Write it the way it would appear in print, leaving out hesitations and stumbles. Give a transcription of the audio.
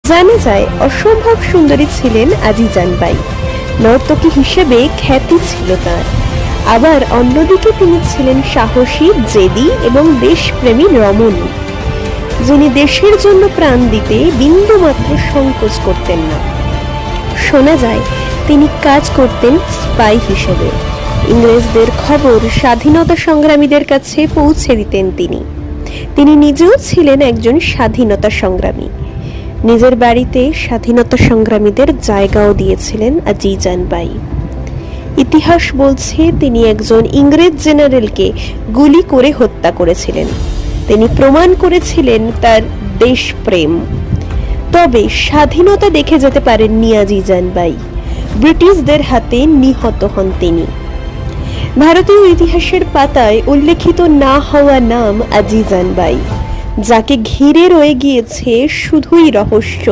জানা যায় অসম্ভব সুন্দরী ছিলেন আজিজান বাই। নর্তকী হিসেবে খ্যাতি ছিল তার। আবার অন্যদিকে তিনি ছিলেন সাহসী, জেদি এবং দেশপ্রেমী রমণী, যিনি দেশের জন্য প্রাণ দিতে বিন্দুমাত্র সংকোচ করতেন না। শোনা যায় তিনি কাজ করতেন স্পাই হিসেবে। ইংরেজদের খবর স্বাধীনতা সংগ্রামীদের কাছে পৌঁছে দিতেন তিনি নিজেও ছিলেন একজন স্বাধীনতা সংগ্রামী। নিজের বাড়িতে স্বাধীনতা সংগ্রামীদের জায়গাও দিয়েছিলেন আজিজান বাই। ইতিহাস বলছে তিনি একজন ইংরেজ জেনারেলকে গুলি করে হত্যা করেছিলেন। তিনি প্রমাণ করেছিলেন তার দেশপ্রেম। তবে স্বাধীনতা দেখে যেতে পারেননি আজিজান বাই। ব্রিটিশদের হাতে নিহত হন তিনি। ভারতীয় ইতিহাসের পাতায় উল্লেখিত না হওয়া নাম আজিজান বাই, যাকে ঘিরে রয়ে গিয়েছে শুধুই রহস্য।